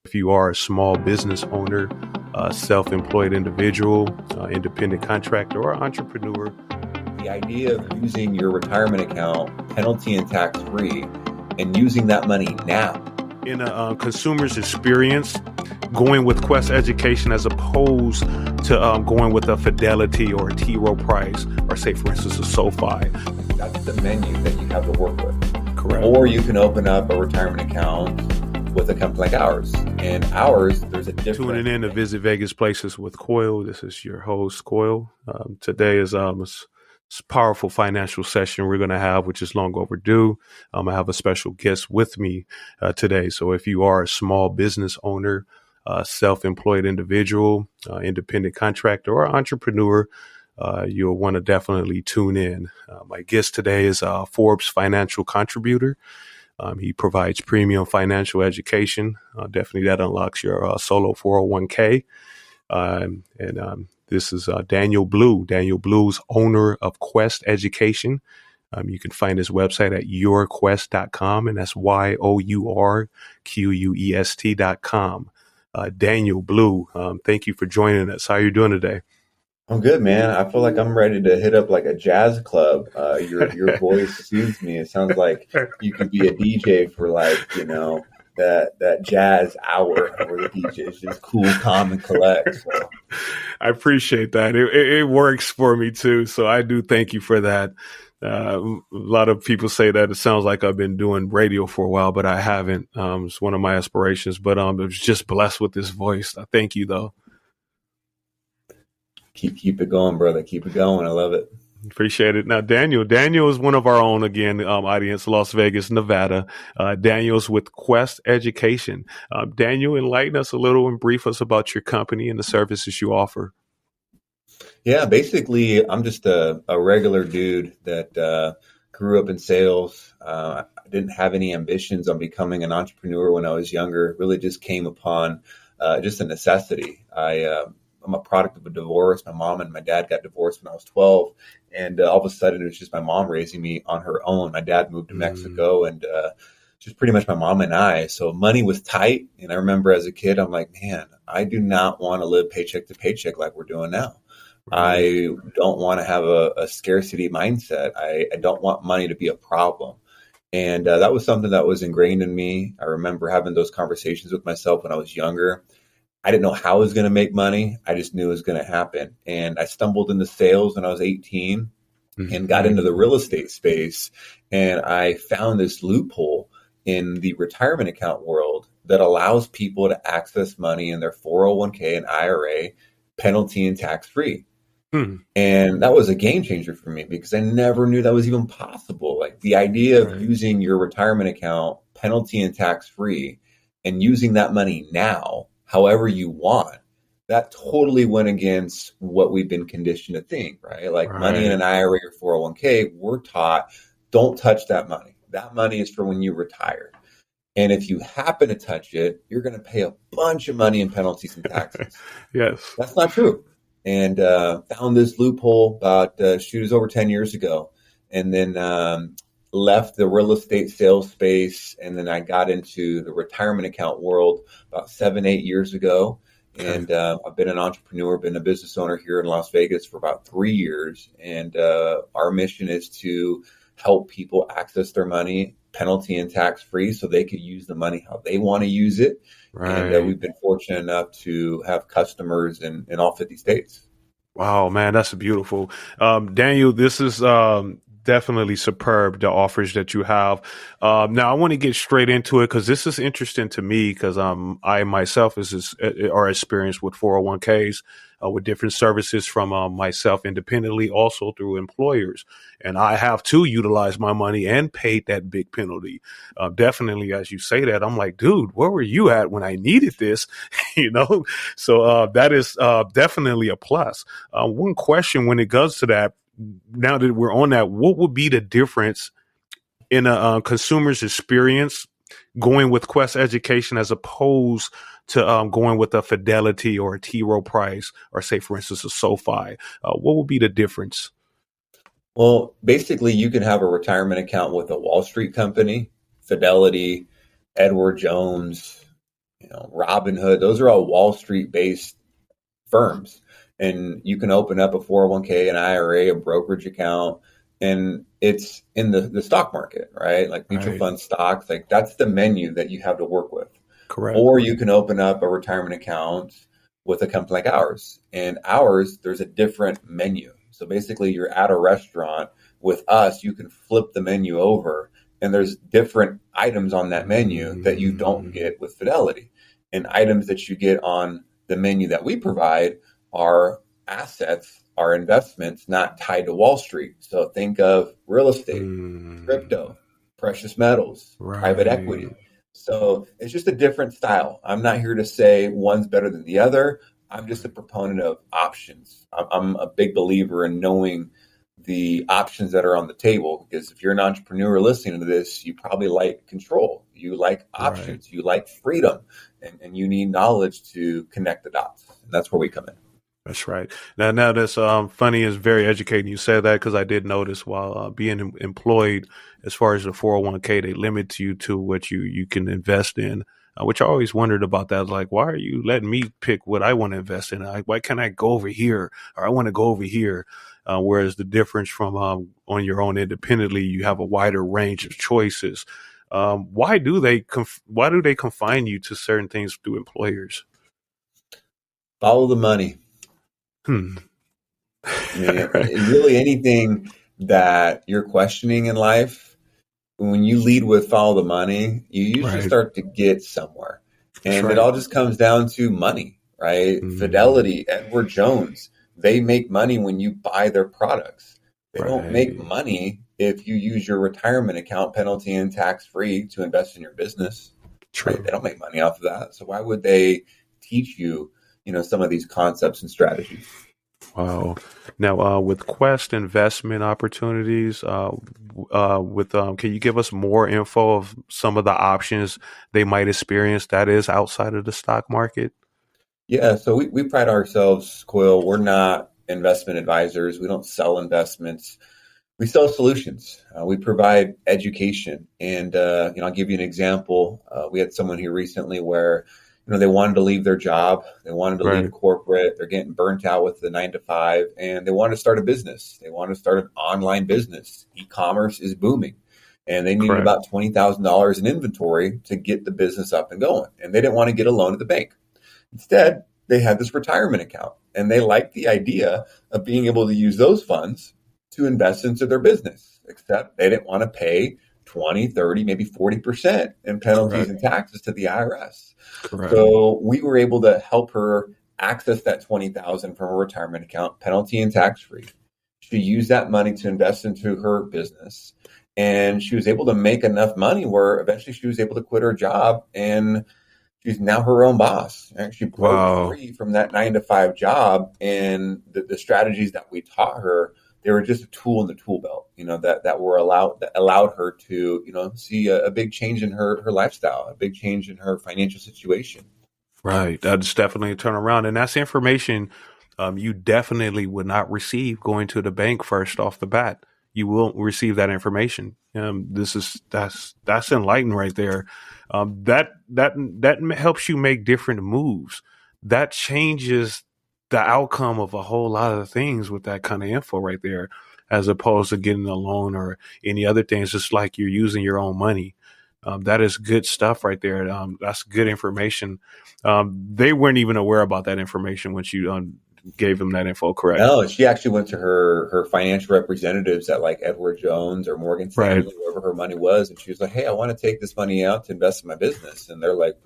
If you are a small business owner, self-employed individual, independent contractor, or entrepreneur, the idea of using your retirement account penalty and tax free and using that money now in a consumer's experience, going with Quest Education as opposed to going with a Fidelity or a T. Rowe Price, or say, for instance, a SoFi. That's the menu that you have to work with. Correct. Or you can open up a retirement account with a company like ours. And ours, there's a different... Tuning in to Visit Vegas Places with Coyal. This is your host, Coyal. Today is a powerful financial session we're going to have, which is long overdue. I have a special guest with me today. So if you are a small business owner, self-employed individual, independent contractor, or entrepreneur, you'll want to definitely tune in. My guest today is a Forbes financial contributor. He provides premium financial education. Definitely that unlocks your solo 401k. This is Daniel Blue. Daniel Blue's owner of Quest Education. You can find his website at yourquest.com, and that's yourquest.com. Daniel Blue, thank you for joining us. How are you doing today? I'm good, man. I feel like I'm ready to hit up like a jazz club. Your voice soothes me. It sounds like you could be a DJ for that jazz hour where the DJ is just cool, calm, and collect. So. I appreciate that. It works for me too. So I do thank you for that. A lot of people say that it sounds like I've been doing radio for a while, but I haven't. It's one of my aspirations, but I was just blessed with this voice. I thank you though. Keep it going, brother. Keep it going. I love it. Appreciate it. Now, Daniel is one of our own, again, audience, Las Vegas, Nevada. Daniel's with Quest Education. Daniel, enlighten us a little and brief us about your company and the services you offer. Yeah, basically, I'm just a regular dude that grew up in sales. I didn't have any ambitions on becoming an entrepreneur when I was younger. It really just came upon just a necessity. I'm a product of a divorce. My mom and my dad got divorced when I was 12. And all of a sudden, it was just my mom raising me on her own. My dad moved to Mexico, and just pretty much my mom and I. So money was tight. And I remember as a kid, I'm like, man, I do not want to live paycheck to paycheck like we're doing now. I don't want to have a scarcity mindset. I don't want money to be a problem. And that was something that was ingrained in me. I remember having those conversations with myself when I was younger. I didn't know how I was going to make money. I just knew it was going to happen. And I stumbled into sales when I was 18 and got into the real estate space. And I found this loophole in the retirement account world that allows people to access money in their 401k and IRA penalty and tax free. And that was a game changer for me because I never knew that was even possible. Like the idea of using your retirement account penalty and tax free and using that money now, however you want, that totally went against what we've been conditioned to think, right? Like money in an IRA or 401k, we're taught, don't touch that money. That money is for when you retire. And if you happen to touch it, you're going to pay a bunch of money in penalties and taxes. Yes. That's not true. And found this loophole about, it was over 10 years ago. And then left the real estate sales space. And then I got into the retirement account world about 7-8 years ago. And I've been an entrepreneur, been a business owner here in Las Vegas for about 3 years. And our mission is to help people access their money penalty and tax free so they could use the money how they want to use it. And we've been fortunate enough to have customers in all 50 states. Wow, man, that's beautiful. Daniel, this is definitely superb, the offers that you have. Now, I want to get straight into it because this is interesting to me because I myself are experienced with 401ks with different services from myself independently, also through employers. And I have to utilize my money and paid that big penalty. Definitely, as you say that, I'm like, dude, where were you at when I needed this? So that is definitely a plus. One question when it comes to that, now that we're on that, what would be the difference in a consumer's experience going with Quest Education as opposed to going with a Fidelity or a T. Rowe Price or, say, for instance, a SoFi? What would be the difference? Well, basically, you can have a retirement account with a Wall Street company, Fidelity, Edward Jones, Robinhood, those are all Wall Street based firms. And you can open up a 401k, an IRA, a brokerage account, and it's in the stock market, right? Like mutual Right. fund stocks, like that's the menu that you have to work with. Correct. Or you can open up a retirement account with a company like ours. And ours, there's a different menu. So basically, you're at a restaurant with us, you can flip the menu over, and there's different items on that menu that you don't get with Fidelity. And items that you get on the menu that we provide are assets, are investments not tied to Wall Street. So think of real estate, crypto, precious metals, private equity. Right. So it's just a different style. I'm not here to say one's better than the other. I'm just a proponent of options. I'm a big believer in knowing the options that are on the table, because if you're an entrepreneur listening to this, you probably like control, you like options, Right. you like freedom, and you need knowledge to connect the dots. And that's where we come in. That's right. Now that's funny. Is very educating. You said that because I did notice while being employed, as far as the 401k, they limit you to what you can invest in, which I always wondered about that. Like, why are you letting me pick what I want to invest in? Like, why can't I go over here or I want to go over here? Whereas the difference from on your own independently, you have a wider range of choices. Why do they confine you to certain things through employers? Follow the money. Hmm. I mean, Right. really anything that you're questioning in life, when you lead with follow the money, you usually Right. start to get somewhere. That's And it right. all just comes down to money, right? Mm, Fidelity, Edward Jones, they make money when you buy their products. They don't make right. money if you use your retirement account penalty and tax free to invest in your business, right? True. They don't make money off of that. So why would they teach you, some of these concepts and strategies? Wow. Now, with Quest investment opportunities, can you give us more info of some of the options they might experience that is outside of the stock market? Yeah, so we pride ourselves, Coyal. We're not investment advisors. We don't sell investments. We sell solutions. We provide education. And, I'll give you an example. We had someone here recently where, they wanted to leave their job. They wanted to leave Right. corporate. They're getting burnt out with the 9 to 5, and they wanted to start a business. They wanted to start an online business. E-commerce is booming. And they needed Correct. about $20,000 in inventory to get the business up and going. And they didn't want to get a loan at the bank. Instead, they had this retirement account, and they liked the idea of being able to use those funds to invest into their business, except they didn't want to pay 20, 30, maybe 40% in penalties Correct. and taxes to the IRS. Correct. So we were able to help her access that 20,000 from a retirement account, penalty and tax free. She used that money to invest into her business, and she was able to make enough money where eventually she was able to quit her job, and she's now her own boss. And she broke Wow. free from that 9 to 5 job, and the strategies that we taught her, they were just a tool in the tool belt, that allowed her to, see a big change in her lifestyle, a big change in her financial situation. Right. That's definitely a turnaround. And that's information you definitely would not receive going to the bank first off the bat. You won't receive that information. That's enlightened right there. That helps you make different moves. That changes the outcome of a whole lot of things with that kind of info right there, as opposed to getting a loan or any other things. Just like you're using your own money. That is good stuff right there. That's good information. They weren't even aware about that information when you gave them that info, correct? No, she actually went to her financial representatives at like Edward Jones or Morgan Right, Stanley, wherever her money was, and she was like, "Hey, I want to take this money out to invest in my business." And they're like,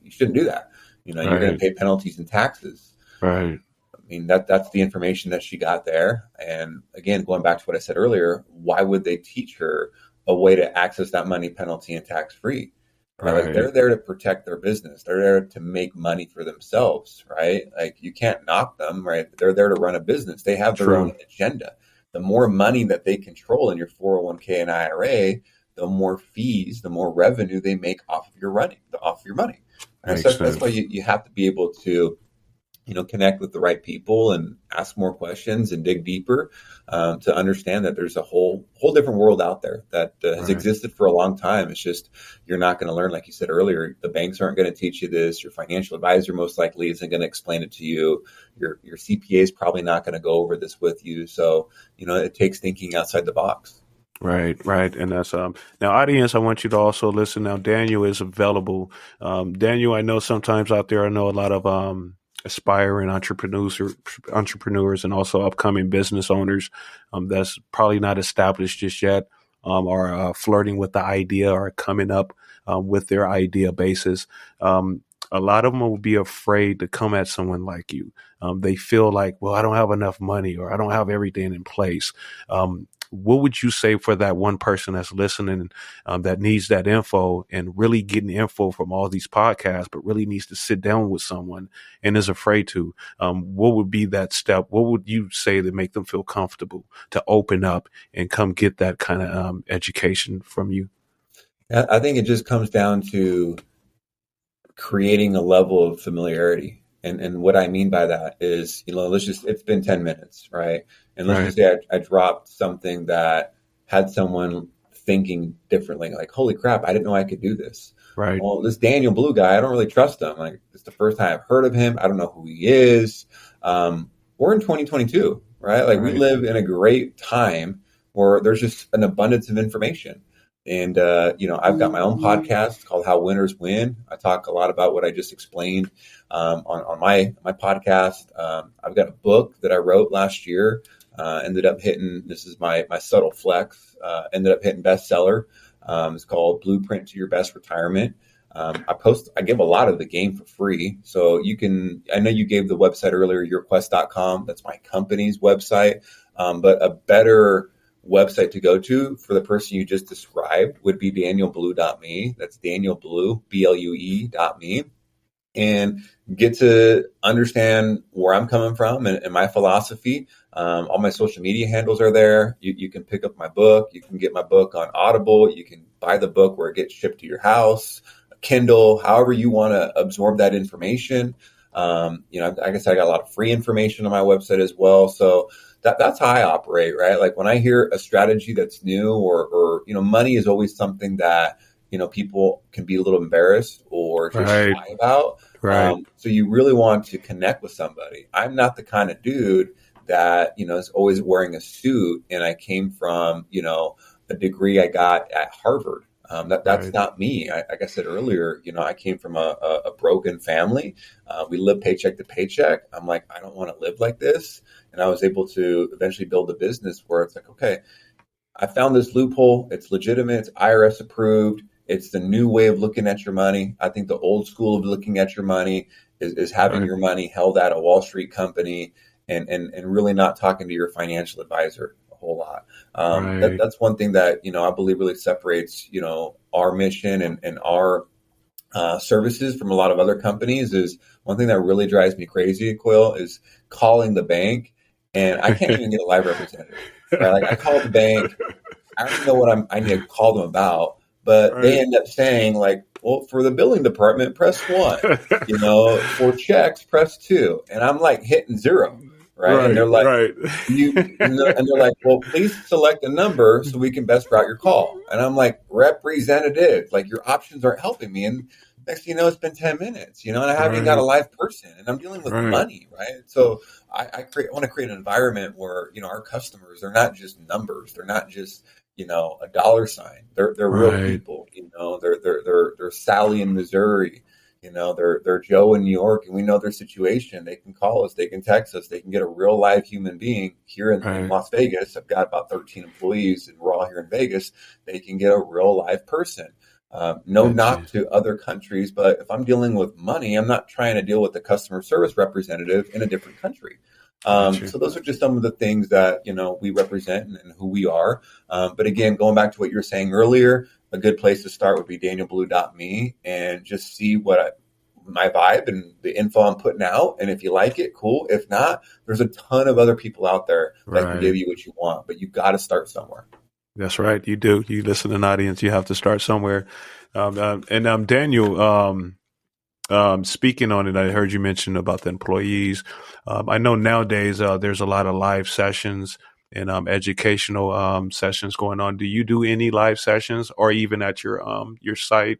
"You shouldn't do that. You're going to right, pay penalties and taxes." right, I mean, that's the information that she got there. And again, going back to what I said earlier, why would they teach her a way to access that money penalty and tax free? Right? Like right. they're there to protect their business. They're there to make money for themselves, right? Like you can't knock them, right? They're there to run a business. They have their own True. agenda. The more money that they control in your 401k and IRA, the more fees, the more revenue they make off of your money. And Makes that's why sense. you have to be able to connect with the right people and ask more questions and dig deeper, to understand that there's a whole different world out there that has Right. existed for a long time. It's just you're not going to learn, like you said earlier. The banks aren't going to teach you this. Your financial advisor most likely isn't going to explain it to you. Your CPA is probably not going to go over this with you. So it takes thinking outside the box. Right, right, and that's now, audience. I want you to also listen. Now, Daniel is available. Daniel, I know sometimes out there, I know a lot of aspiring entrepreneurs, and also upcoming business owners that's probably not established just yet, are flirting with the idea or coming up with their idea basis. A lot of them will be afraid to come at someone like you. They feel like, well, I don't have enough money, or I don't have everything in place. What would you say for that one person that's listening, that needs that info and really getting info from all these podcasts, but really needs to sit down with someone and is afraid to? What would be that step? What would you say to make them feel comfortable to open up and come get that kind of education from you? I think it just comes down to creating a level of familiarity. And what I mean by that is, it's been 10 minutes, right? And let's Right, just say I dropped something that had someone thinking differently, like, holy crap, I didn't know I could do this. right, Well, this Daniel Blue guy, I don't really trust him. Like, it's the first time I've heard of him. I don't know who he is. We're in 2022, right? Like, we right. live in a great time where there's just an abundance of information. And, I've got my own podcast called How Winners Win. I talk a lot about what I just explained on my podcast. I've got a book that I wrote last year, ended up hitting, this is my subtle flex, ended up hitting bestseller. It's called Blueprint to Your Best Retirement. I give a lot of the game for free. So I know you gave the website earlier, yourquest.com. That's my company's website. But a better website to go to for the person you just described would be danielblue.me. That's danielblue, BLUE.me. And get to understand where I'm coming from and my philosophy. All my social media handles are there. You can pick up my book. You can get my book on Audible. You can buy the book where it gets shipped to your house, Kindle, however you want to absorb that information. I guess I got a lot of free information on my website as well. So that's how I operate, right? Like when I hear a strategy that's new or money is always something that, people can be a little embarrassed or just Right, shy about. right, So you really want to connect with somebody. I'm not the kind of dude that, is always wearing a suit, and I came from, a degree I got at Harvard. That's right, not me. Like I said earlier, I came from a broken family. We live paycheck to paycheck. I'm like, I don't want to live like this. And I was able to eventually build a business where it's like, okay, I found this loophole. It's legitimate. It's IRS approved. It's the new way of looking at your money. I think the old school of looking at your money is having right, your money held at a Wall Street company and really not talking to your financial advisor a whole lot. right. That's one thing that, I believe really separates, our mission and our services from a lot of other companies. Is one thing that really drives me crazy, Coyal, is calling the bank and I can't even get a live representative, right? Like I call the bank, I already know what I need to call them about, but they Right. end up saying like, well, for the billing department, press one, for checks, press two. And I'm like hitting zero, right? And Right, they're like, right. and they're like, well, please select a number so we can best route your call. And I'm like, representative, like your options aren't helping me. And next thing you know, it's been 10 minutes, and I haven't even got a Right, live person and I'm dealing with right, money, right? So I want to create an environment where, our customers, they're not just numbers. They're not just, a dollar sign. They're real right. people, they're Sally in Missouri. They're Joe in New York, and we know their situation. They can call us, they can text us, they can get a real live human being here in Right. Las Vegas. I've got about 13 employees, and we're all here in Vegas. They can get a real live person. No knock Gotcha. to other countries, but if I'm dealing with money, I'm not trying to deal with the customer service representative in a different country. Gotcha. So those are just some of the things that we represent and who we are. But again, going back to what you were saying earlier, a good place to start would be danielblue.me and just see my vibe and the info I'm putting out. And if you like it, cool. If not, there's a ton of other people out there that can give Right. you what you want, but you got to start somewhere. That's right. You do. You listen to an audience. You have to start somewhere. And Daniel, Speaking on it, I heard you mention about the employees. I know nowadays there's a lot of live sessions and educational sessions going on. Do you do any live sessions, or even at your site?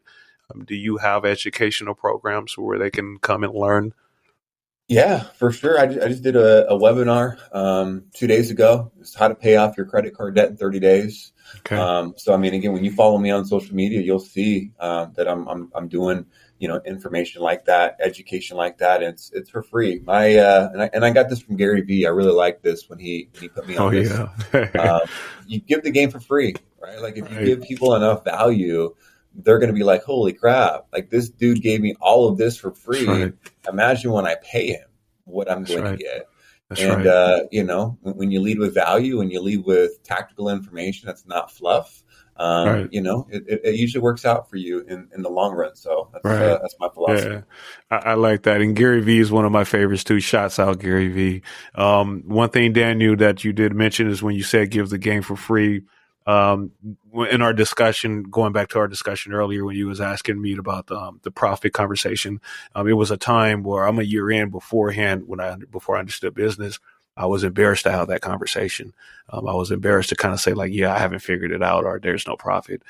Do you have educational programs where they can come and learn? Yeah, for sure. I just did a webinar 2 days ago. It's how to pay off your credit card debt in 30 days. Okay. So I mean, again, when you follow me on social media, you'll see that I'm doing information like that, education like that. And it's for free. And I got this from Gary Vee. I really like this when he put me Oh on this. yeah. Um, you give the game for free, right? Like if you Right. give people enough value, they're going to be like, holy crap, like this dude gave me all of this for That's free. right. Imagine when I pay him what I'm That's going to right. get. That's And, right. when you lead with value and you lead with tactical information that's not fluff, Right. it usually works out for you in the long run. So Right. that's my philosophy. Yeah, I like that. And Gary Vee is one of my favorites too. Shots out, Gary Vee. One thing, Daniel, that you did mention is when you said give the game for free. Um, in our discussion, going back to our discussion earlier when you was asking me about the profit conversation, it was a time where I'm a year in beforehand before I understood business. I was embarrassed to have that conversation. I was embarrassed to kind of say like, yeah, I haven't figured it out, or there's no profit.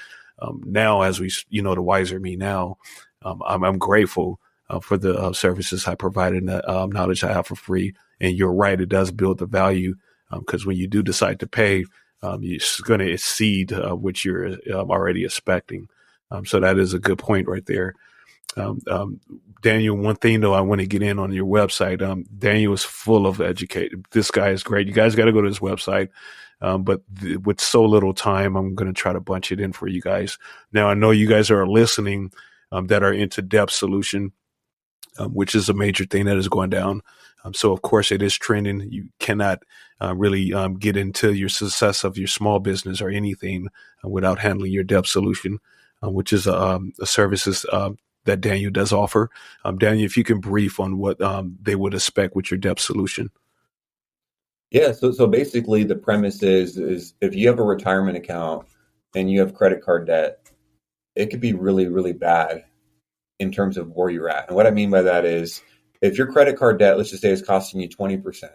Now, as the wiser me now, I'm grateful for the services I provided and the knowledge I have for free. And you're right, it does build the value because when you do decide to pay, it's going to exceed what you're already expecting. So that is a good point right there. Um, um, Daniel, one thing though, I want to get in on your website. Daniel is full of educated. This guy is great. You guys got to go to his website. With so little time, I'm going to try to bunch it in for you guys. Now, I know you guys are listening that are into depth solution, which is a major thing that is going down. So, of course, it is trending. You cannot really get into your success of your small business or anything without handling your depth solution, which is a services that Daniel does offer. Daniel, if you can brief on what they would expect with your depth solution. Yeah. So basically the premise is if you have a retirement account and you have credit card debt, it could be really, really bad in terms of where you're at. And what I mean by that is if your credit card debt, let's just say, is costing you 20%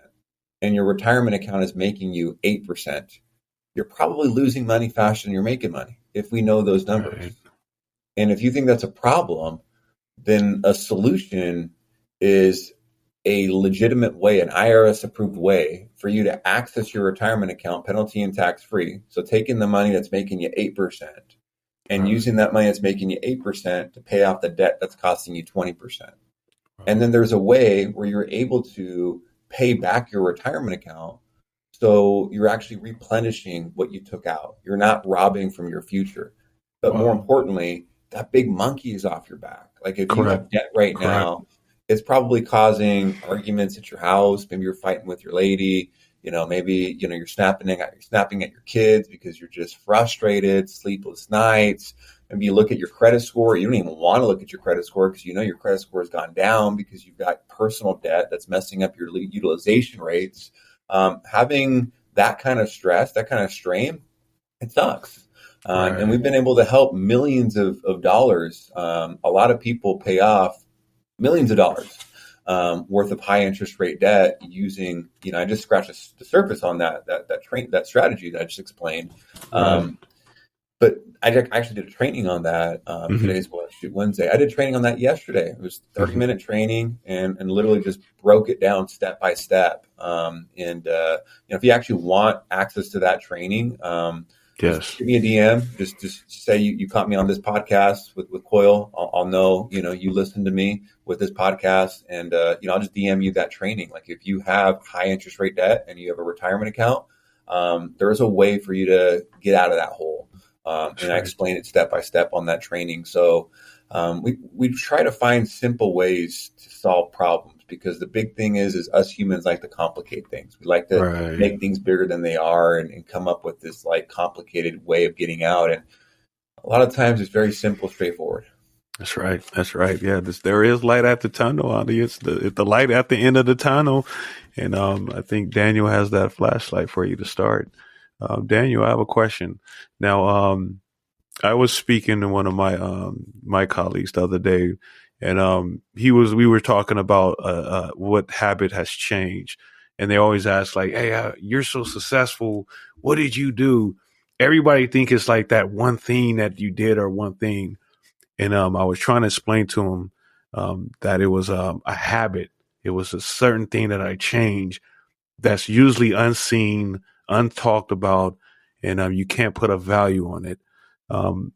and your retirement account is making you 8%, you're probably losing money faster than you're making money if we know those numbers. Right. And if you think that's a problem, then a solution is a legitimate way, an IRS approved way for you to access your retirement account penalty and tax free. So taking the money that's making you 8% and Right. using that money that's making you 8% to pay off the debt that's costing you 20%. Right. And then there's a way where you're able to pay back your retirement account. So you're actually replenishing what you took out. You're not robbing from your future. But more Wow. importantly, that big monkey is off your back. Like if you Correct. have debt right Correct. now, it's probably causing arguments at your house. Maybe you're fighting with your lady. Maybe you're snapping at your kids because you're just frustrated, sleepless nights. Maybe you look at your credit score. You don't even want to look at your credit score because you know your credit score has gone down because you've got personal debt that's messing up your utilization rates. Having that kind of stress, that kind of strain, it sucks. And Right. we've been able to help millions of dollars. A lot of people pay off millions of dollars worth of high interest rate debt using, I just scratched the surface on that strategy that I just explained. Right. But I actually did a training on that. Hmm. Today's Wednesday. I did training on that yesterday. It was Hmm. 30-minute training and literally just broke it down step by step. If you actually want access to that training, just Yes. give me a DM. Just say you caught me on this podcast with Coyal. I'll know, you listened to me with this podcast and, I'll just DM you that training. Like if you have high interest rate debt and you have a retirement account, there is a way for you to get out of that hole. That's And I right. explain it step by step on that training. So we try to find simple ways to solve problems because the big thing is us humans like to complicate things. We like to Right. make things bigger than they are and come up with this like complicated way of getting out. And a lot of times it's very simple, straightforward. That's right. That's right. Yeah, there is light at the tunnel, audience. The light at the end of the tunnel, and I think Daniel has that flashlight for you to start. Daniel, I have a question. Now, I was speaking to one of my colleagues the other day, and we were talking about what habit has changed, and they always ask like, "Hey, you're so successful. What did you do?" Everybody think it's like that one thing that you did or one thing, and I was trying to explain to him that it was a habit. It was a certain thing that I changed that's usually unseen, untalked about, and you can't put a value on it. Um,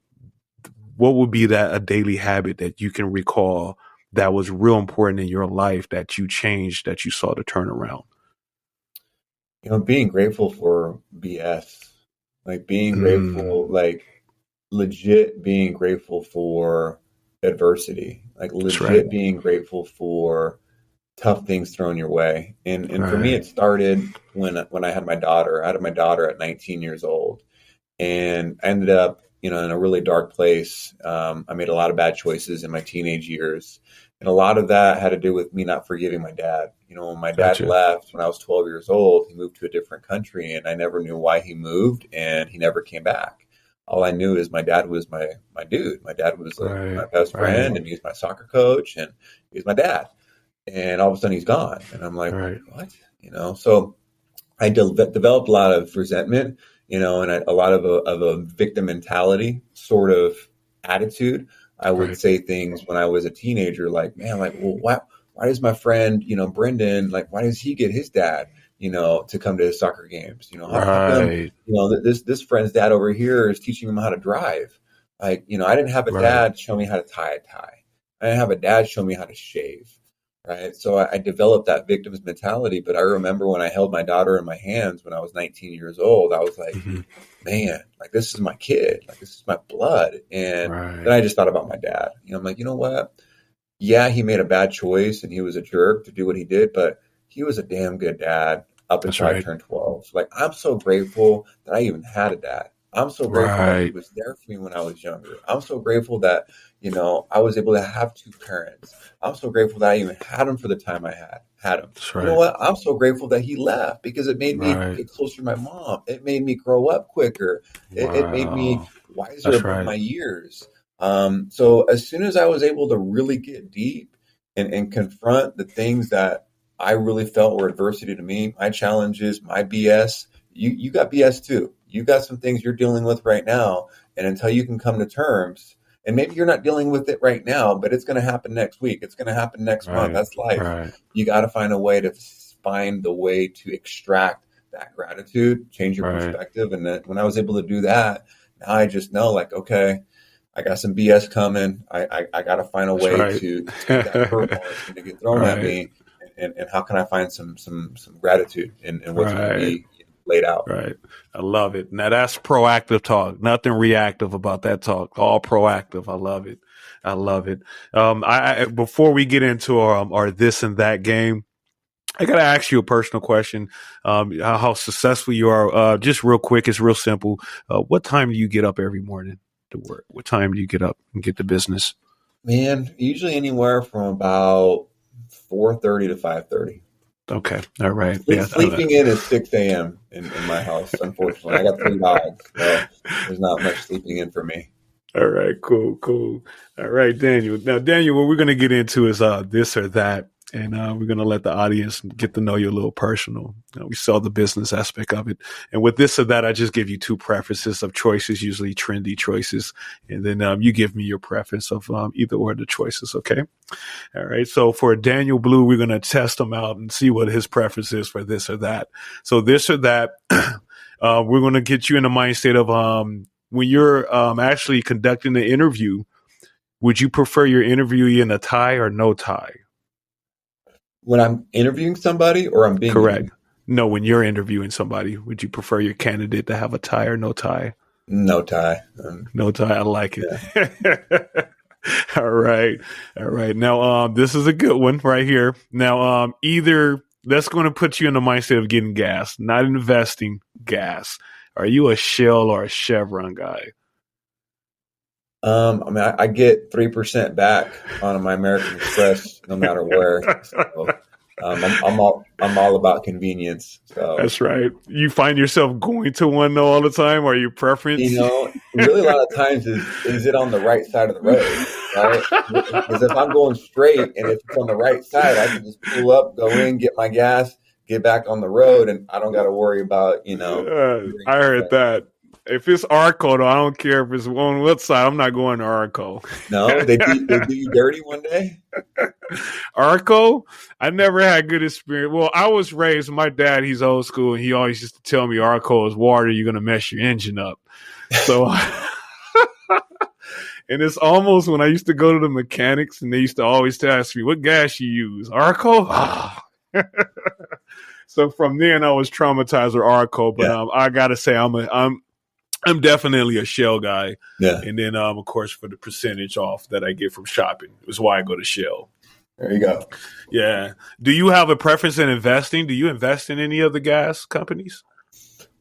what would be a daily habit that you can recall that was real important in your life that you changed, that you saw the turnaround? Being grateful for BS, like being Mm, grateful, like legit being grateful for adversity, like that's right. legit being grateful for tough things thrown your way. And for me, Right. it started when I had my daughter. I had my daughter at 19 years old, and I ended up, in a really dark place. I made a lot of bad choices in my teenage years, and a lot of that had to do with me not forgiving my dad. When my dad Gotcha. left when I was 12 years old, he moved to a different country, and I never knew why he moved, and he never came back. All I knew is my dad was my dude. My dad was Right. my best Right. friend, and he was my soccer coach, and he was my dad. And all of a sudden, he's gone, and I'm like, Right. what? So I developed a lot of resentment, and a lot of a victim mentality sort of attitude. I would Right. say things when I was a teenager, like, man, like, well, why does my friend, Brendan, like, why does he get his dad, to come to his soccer games? How come, Right. this friend's dad over here is teaching him how to drive? Like, I didn't have a Right. dad show me how to tie a tie. I didn't have a dad show me how to shave. Right. So I developed that victim's mentality. But I remember when I held my daughter in my hands when I was 19 years old, I was like, Hmm. man, like this is my kid. Like this is my blood. And then Right. I just thought about my dad. I'm like, you know what? Yeah, he made a bad choice and he was a jerk to do what he did, but he was a damn good dad up That's until I right. turned 12. Like, I'm so grateful that I even had a dad. I'm so grateful that he Right. was there for me when I was younger. I'm so grateful that, I was able to have two parents. I'm so grateful that I even had him for the time I had him. That's You know right. what? I'm so grateful that he left because it made me Right. get closer to my mom. It made me grow up quicker. It made me Wow. wiser That's about right. my years. So as soon as I was able to really get deep and confront the things that I really felt were adversity to me, my challenges, my BS, you got BS too. You got some things you're dealing with right now. And until you can come to terms, and maybe you're not dealing with it right now, but it's going to happen next week. It's going to happen next month. Right. That's life. Right. You got to find a way to find the way to extract that gratitude, change your Right. perspective. And then when I was able to do that, now I just know, like, okay, I got some BS coming. I got to find a That's way right. to take that curveball that's going to get thrown at Right. me, and how can I find some gratitude in what's going to Right. be laid out. Right. I love it. Now that's proactive talk. Nothing reactive about that talk. All proactive. I love it. I love it. Before we get into our this and that game, I got to ask you a personal question. How successful you are. Just real quick. It's real simple. What time do you get up every morning to work? What time do you get up and get to business? Man, usually anywhere from about 4:30 to 5:30. Okay. All right. Yeah. Sleeping in is 6 a.m. in my house. Unfortunately, I got three dogs, so there's not much sleeping in for me. All right, cool, cool. All right, Daniel. Now, Daniel, what we're going to get into is this or that, and we're going to let the audience get to know you a little personal. We saw the business aspect of it, and with this or that, I just give you two preferences of choices, usually trendy choices, and then you give me your preference of either or the choices. Okay. All right. So for Daniel Blue, we're going to test him out and see what his preference is for this or that. So this or that, we're going to get you in the mind state of when you're actually conducting the interview, would you prefer your interviewee in a tie or no tie? When I'm interviewing somebody or I'm being Correct. interviewed, No, when you're interviewing somebody, would you prefer your candidate to have a tie or no tie? no tie. No tie. I like it. Yeah. All right. All right. Now, this is a good one right here. Now, either that's going to put you in the mindset of getting gas, not investing gas. Are you a Shell or a Chevron guy? I mean, I get 3% back on my American Express no matter where. So I'm all about convenience. So, That's right. You find yourself going to one though all the time, or your preference? really a lot of times is it on the right side of the road, right? Because if I'm going straight and if it's on the right side, I can just pull up, go in, get my gas, get back on the road, and I don't got to worry about I heard that. If it's Arco, though, I don't care if it's on what side. I'm not going to Arco. No, they do you dirty one day. Arco, I never had good experience. Well, I was raised. My dad, he's old school, and he always used to tell me Arco is water. You're gonna mess your engine up. So, and it's almost when I used to go to the mechanics, and they used to always ask me, "What gas you use?" Arco. So from then, I was traumatized with Arco. But I gotta say, I'm definitely a Shell guy. Yeah. And then, of course, for the percentage off that I get from shopping is why I go to Shell. There you go. Yeah. Do you have a preference in investing? Do you invest in any of the gas companies?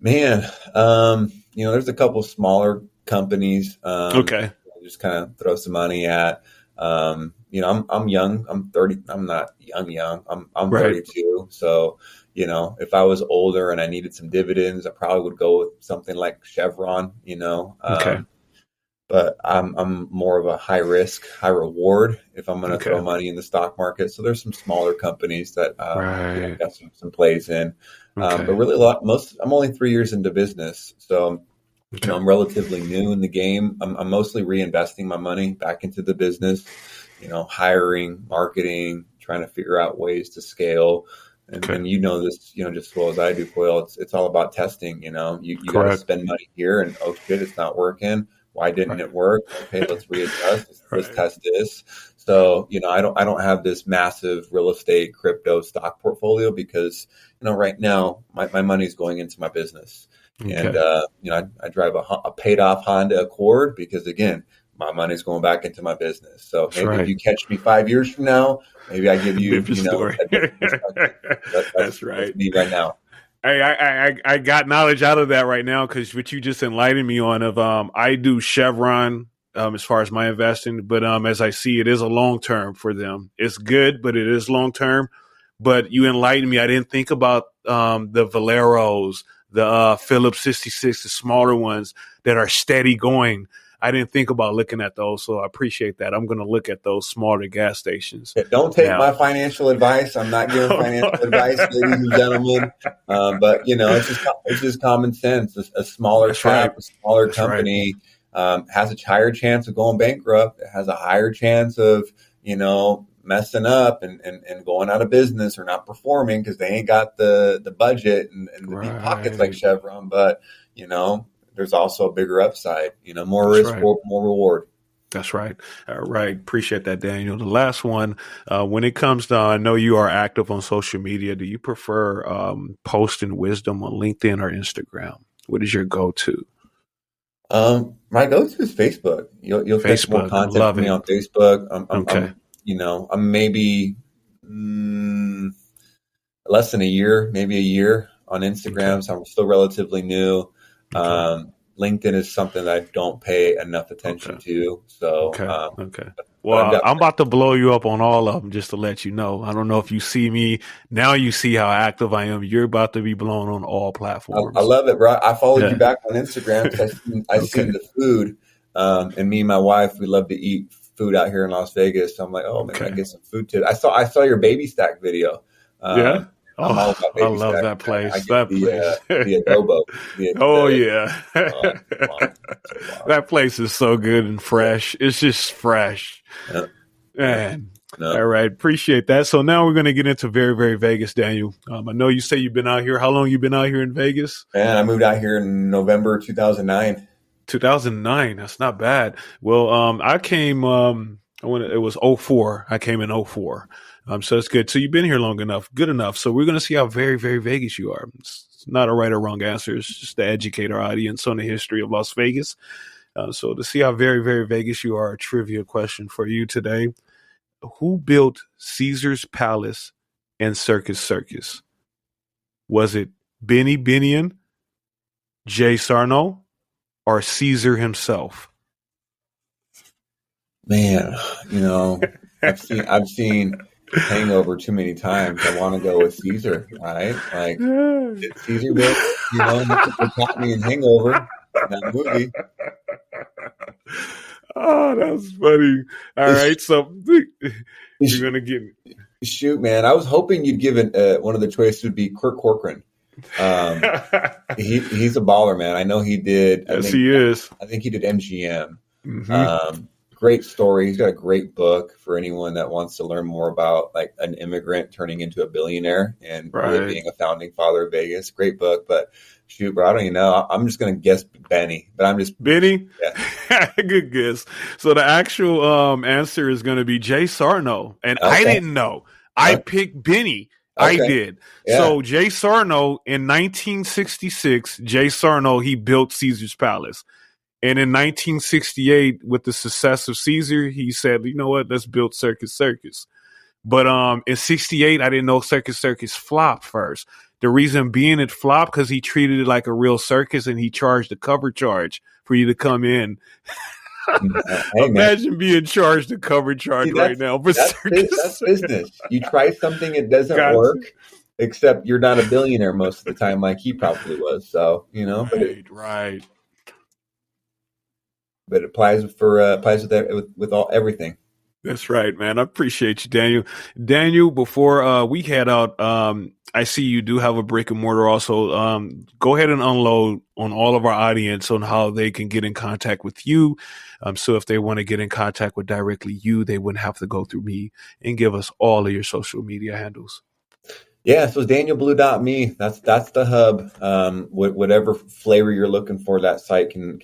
Man, there's a couple smaller companies. Okay. Just kind of throw some money at. I'm young. I'm 30. I'm not young. I'm Right. 32. So, if I was older and I needed some dividends, I probably would go with something like Chevron. Okay. But I'm more of a high risk, high reward if I'm going to throw money in the stock market. So there's some smaller companies that Right. got some plays in. Okay. But really, I'm only 3 years into business, so I'm relatively new in the game. I'm mostly reinvesting my money back into the business. Hiring, marketing, trying to figure out ways to scale. And this, just as well as I do, Coyal. It's all about testing. You got to spend money here, and oh shit, it's not working. Why didn't it work? Okay, let's readjust. Let's test this. So, I don't have this massive real estate crypto stock portfolio because, right now my money's going into my business. Okay. And, I drive a paid off Honda Accord because again, my money's going back into my business. So maybe if you catch me 5 years from now, maybe I give you, story. That's right. That's me right now. I got knowledge out of that right now because what you just enlightened me on of I do Chevron as far as my investing, but as I see it is a long term for them. It's good, but it is long term. But you enlightened me. I didn't think about the Valeros, the Phillips 66, the smaller ones that are steady going. I didn't think about looking at those, so I appreciate that. I'm going to look at those smaller gas stations. Don't take my financial advice. I'm not giving financial advice, ladies and gentlemen. But it's just common sense. A smaller cap, a smaller company has a higher chance of going bankrupt. It has a higher chance of messing up and going out of business or not performing because they ain't got the budget and the deep pockets like Chevron. But there's also a bigger upside, more risk, more reward. That's right. All right. Appreciate that, Daniel. The last one, when it comes to, I know you are active on social media. Do you prefer posting wisdom on LinkedIn or Instagram? What is your go-to? My go-to is Facebook. You'll catch more content from me on Facebook. I'm maybe less than a year on Instagram. So I'm still relatively new. LinkedIn is something that I don't pay enough attention to. So, Well, I'm about to blow you up on all of them just to let you know. I don't know if you see me now. You see how active I am. You're about to be blown on all platforms. I love it, bro. I followed you back on Instagram because I seen the food. And me and my wife, we love to eat food out here in Las Vegas. So I'm like, maybe I get some food tips. I saw your baby stack video. I love that place. The adobo. That place is so good and fresh. It's just fresh. Yep. Man. No. All right. Appreciate that. So now we're going to get into very, very Vegas, Daniel. I know you say you've been out here. How long you been out here in Vegas? Man, I moved out here in November 2009. 2009. That's not bad. Well, I came, it was 04. I came in 04. So it's good. So you've been here long enough, good enough. So we're going to see how very, very Vegas you are. It's not a right or wrong answer. It's just to educate our audience on the history of Las Vegas. So to see how very, very Vegas you are, a trivia question for you today. Who built Caesar's Palace and Circus? Was it Benny Binion, Jay Sarno, or Caesar himself? Man, I've seen Hangover too many times. I want to go with Caesar, right? Like, did Caesar build, that's what they taught me in Hangover, that movie. Oh, that's funny. All right, so you're gonna get Shoot, man, I was hoping you'd give it one of the choices would be Kirk Corcoran. He's a baller, man. I know he did. Yes, he is. I think he did MGM. Mm-hmm. Great story. He's got a great book for anyone that wants to learn more about like an immigrant turning into a billionaire and really being a founding father of Vegas. Great book, but shoot, bro, I don't even know. I'm just gonna guess Benny, but I'm just Benny. Yeah. Good guess. So the actual answer is going to be Jay Sarno, and Okay. I didn't know. I picked Benny. Okay. I did. Yeah. So Jay Sarno in 1966, Jay Sarno, he built Caesar's Palace. And in 1968, with the success of Caesar, he said, you know what, let's build Circus. But in 68, I didn't know Circus flopped first. The reason being it flopped because he treated it like a real circus and he charged a cover charge for you to come in. Hey, imagine being charged a cover charge right now for Circus. That's business. You try something, it doesn't work, except you're not a billionaire most of the time like he probably was. So, Right. But it applies with everything. That's right, man. I appreciate you, Daniel. Daniel, before we head out, I see you do have a brick and mortar also. Go ahead and unload on all of our audience on how they can get in contact with you. So if they want to get in contact with directly you, they wouldn't have to go through me, and give us all of your social media handles. Yeah, so DanielBlue.me. That's the hub. Whatever flavor you're looking for, that site can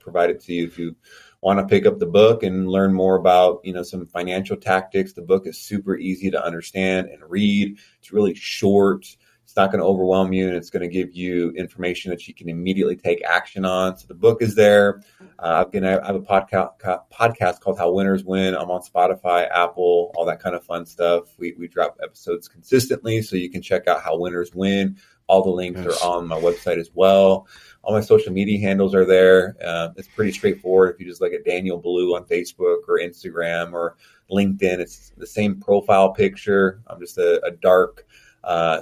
provide it to you. If you want to pick up the book and learn more about some financial tactics, the book is super easy to understand and read. It's really short. It's not going to overwhelm you, and it's going to give you information that you can immediately take action on. So the book is there. I have a podcast called How Winners Win. I'm on Spotify, Apple, all that kind of fun stuff. We drop episodes consistently, so you can check out How Winners Win. All the links are on my website as well. All my social media handles are there. It's pretty straightforward. If you just look at Daniel Blue on Facebook or Instagram or LinkedIn, it's the same profile picture. I'm just a dark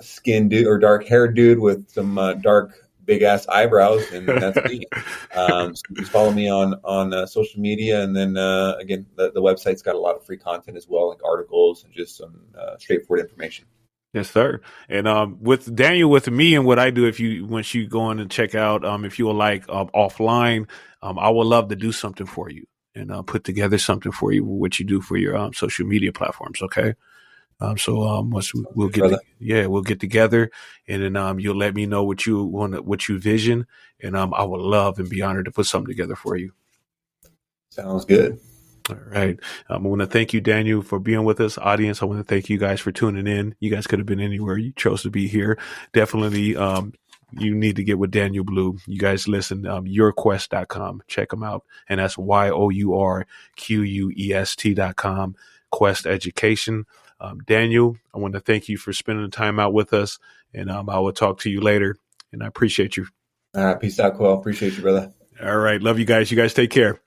skinned dude or dark haired dude with some dark big ass eyebrows, and that's me. So just follow me on social media, and then again, the website's got a lot of free content as well, like articles and just some straightforward information. Yes, sir. And with Daniel, with me, and what I do, once you go in and check out, if you would like offline, I would love to do something for you and put together something for you, what you do for your social media platforms. Okay. Once we'll get together, and then you'll let me know what you vision, and I would love and be honored to put something together for you. Sounds good. All right. I want to thank you, Daniel, for being with us. Audience, I want to thank you guys for tuning in. You guys could have been anywhere. You chose to be here. Definitely, you need to get with Daniel Blue. You guys listen, yourquest.com. Check them out. And that's YOURQUEST.com. Quest Education. Daniel, I want to thank you for spending the time out with us. And I will talk to you later. And I appreciate you. All right. Peace out, Coyal. Appreciate you, brother. All right. Love you guys. You guys take care.